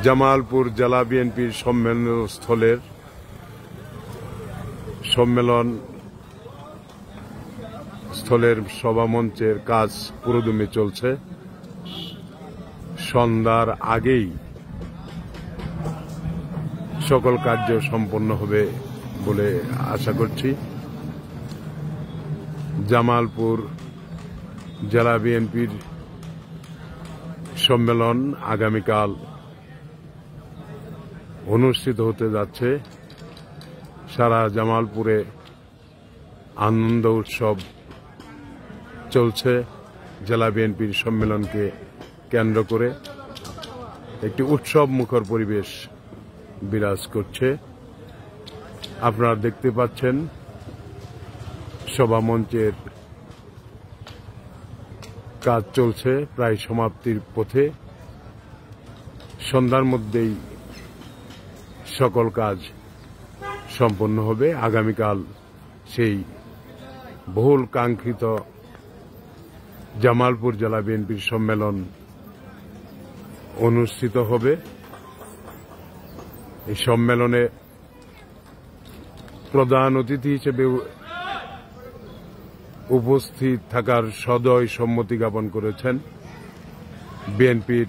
জামালপুর জেলা বিএনপির সম্মেলন স্থলের সভামঞ্চের কাজ পুরোদমে চলছে। সন্ধ্যার আগেই সকল কার্য সম্পন্ন হবে বলে আশা করছি। জামালপুর জেলা বিএনপির সম্মেলন আগামীকাল অনুষ্ঠিত হতে যাচ্ছে। সারা জামালপুরে আনন্দ উৎসব চলছে। জেলা বিএনপির সম্মেলনকে কেন্দ্র করে একটি উৎসব মুখর পরিবেশ বিরাজ করছে। আপনারা দেখতে পাচ্ছেন সভামঞ্চের কাজ চলছে, প্রায় সমাপ্তির পথে। সন্ধ্যার মধ্যেই সকল কাজ সম্পন্ন হবে। আগামীকাল সেই বহুল কাঙ্ক্ষিত জামালপুর জেলা বিএনপির সম্মেলন অনুষ্ঠিত হবে। এই সম্মেলনে প্রধান অতিথি হিসেবে উপস্থিত থাকার সদয় সম্মতি জ্ঞাপন করেছেন বিএনপির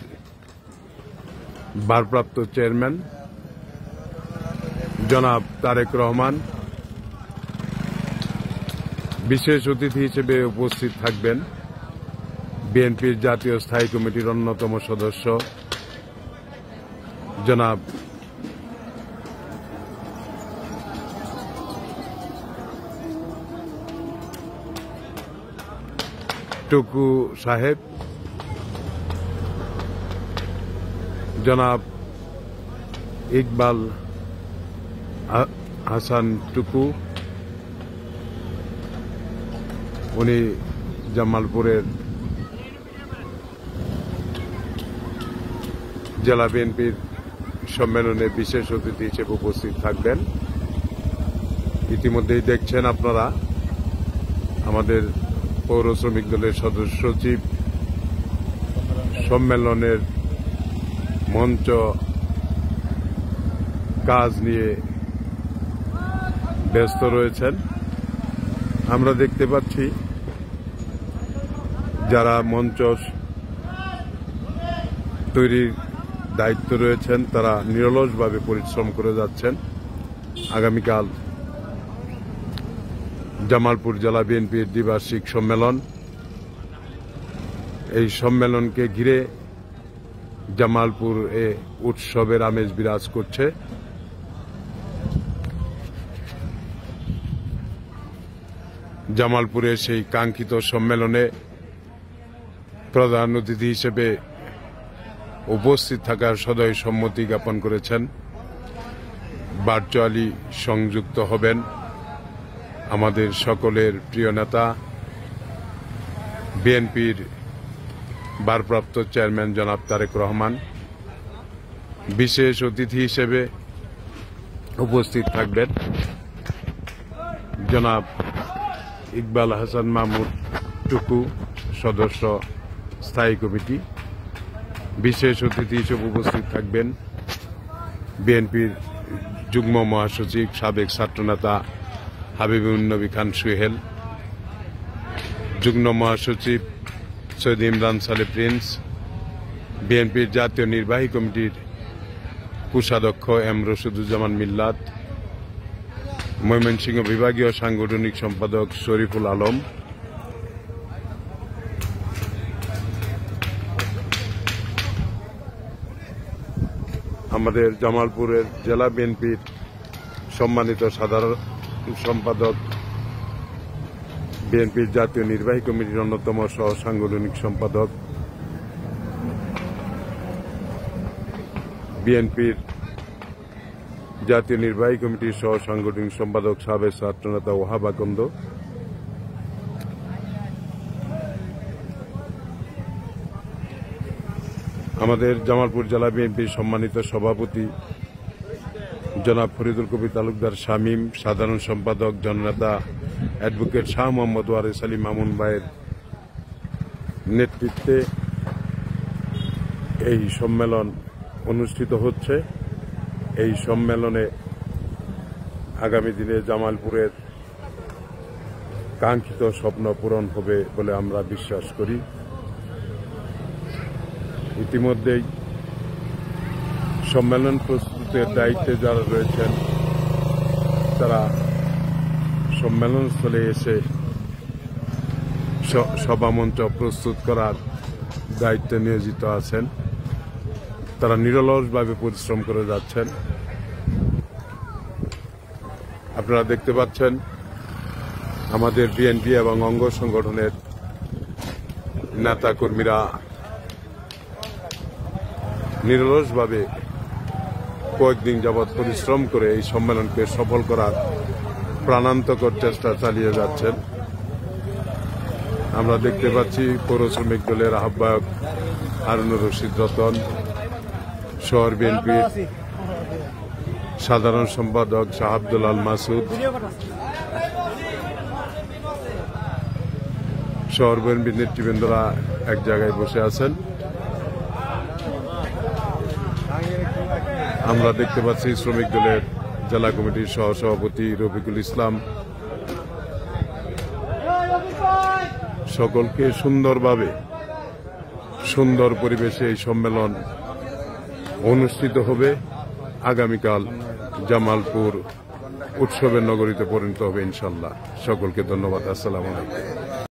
ভারপ্রাপ্ত চেয়ারম্যান জনাব তারেক রহমান। বিশেষ অতিথি হিসেবে উপস্থিত থাকবেন বিএনপির জাতীয় স্থায়ী কমিটির অন্যতম সদস্য জনাব টুকু সাহেব, জনাব ইকবাল হাসান টুকু, উনি জামালপুরের জেলা বিএনপির সম্মেলনে বিশেষ অতিথি হিসেবে উপস্থিত থাকবেন। ইতিমধ্যেই দেখছেন আপনারা আমাদের পৌর শ্রমিক দলের সদস্য সচিব সম্মেলনের মঞ্চ কাজ নিয়ে ব্যস্ত রয়েছেন। আমরা দেখতে পাচ্ছি যারা মঞ্চ তৈরির দায়িত্ব রয়েছেন তারা নিরলসভাবে পরিশ্রম করে যাচ্ছেন। আগামীকাল জামালপুর জেলা বিএনপির দ্বিবার্ষিক সম্মেলন। এই সম্মেলনকে ঘিরে জামালপুর উৎসবের আমেজ বিরাজ করছে। জামালপুরের সেই কাঙ্ক্ষিত সম্মেলনে প্রধান অতিথি হিসেবে উপস্থিত থাকার সদয় সম্মতি জ্ঞাপন করেছেন। ভার্চুয়ালি সংযুক্ত হবেন আমাদের সকলের প্রিয় নেতা বিএনপির ভারপ্রাপ্ত চেয়ারম্যান জনাব তারেক রহমান। বিশেষ অতিথি হিসেবে উপস্থিত থাকবেন জনাব ইকবাল হাসান মাহমুদ টুকু, সদস্য স্থায়ী কমিটি। বিশেষ অতিথি হিসেবে উপস্থিত থাকবেন বিএনপির যুগ্ম মহাসচিব সাবেক ছাত্রনেতা হাবিবুন নবী খান সুহেল, যুগ্ম মহাসচিব সৈয়দ ইমরান সালে প্রিন্স, বিএনপির জাতীয় নির্বাহী কমিটির কোষাধ্যক্ষ এম রশিদুজ্জামান মিল্লাত, ময়মনসিংহ বিভাগীয় সাংগঠনিক সম্পাদক শরীফুল আলম, আমাদের জামালপুরের জেলা বিএনপির সম্মানিত সাধারণ সম্পাদক, বিএনপির জাতীয় নির্বাহী কমিটির অন্যতম সহ সাংগঠনিক সম্পাদক, বিএনপির জাতীয় নির্বাহী কমিটির সহ সাংগঠনিক সম্পাদক সাবেক ছাত্রনেতা ওহাব আকন্দ, আমাদের জামালপুর জেলা বিএনপির সম্মানিত সভাপতি জনাব ফরিদুল কবির তালুকদার শামীম, সাধারণ সম্পাদক জননেতা অ্যাডভোকেট শাহ মোহাম্মদ ওয়ারেস আলী মামুন ভাইয়ের নেতৃত্বে এই সম্মেলন অনুষ্ঠিত হচ্ছে। এই সম্মেলনে আগামী দিনে জামালপুরের কাঙ্ক্ষিত স্বপ্ন পূরণ হবে বলে আমরা বিশ্বাস করি। ইতিমধ্যেই সম্মেলন প্রস্তুতের দায়িত্বে যারা রয়েছেন তারা সম্মেলনস্থলে এসে সভামঞ্চ প্রস্তুত করার দায়িত্বে নিয়োজিত আছেন। তারা নিরলসভাবে পরিশ্রম করে যাচ্ছেন। আপনারা দেখতে পাচ্ছেন আমাদের বিএনপি এবং অঙ্গ সংগঠনের নেতা কর্মীরা নিরলসভাবে কয়েকদিন যাবৎ পরিশ্রম করে এই সম্মেলনকে সফল করার প্রাণান্তকর চেষ্টা চালিয়ে যাচ্ছেন। আমরা দেখতে পাচ্ছি পৌর শ্রমিক দলের আহ্বায়ক হারুনুর রশিদ রতন, শহর বিএনপির সাধারণ সম্পাদক শাহ আব্দুল আল মাসুদ, শহর বিএনপির নেতৃবৃন্দরা এক জায়গায় বসে আছেন। আমরা দেখতে পাচ্ছি শ্রমিক দলের জেলা কমিটির সহসভাপতি রফিকুল ইসলাম। সকলকে সুন্দরভাবে সুন্দর পরিবেশে এই সম্মেলন অনুষ্ঠিত হবে। আগামীকাল জামালপুর উৎসবের নগরীতে পরিণত হবে ইনশাল্লাহ। সকলকে ধন্যবাদ। আসসালামু আলাইকুম।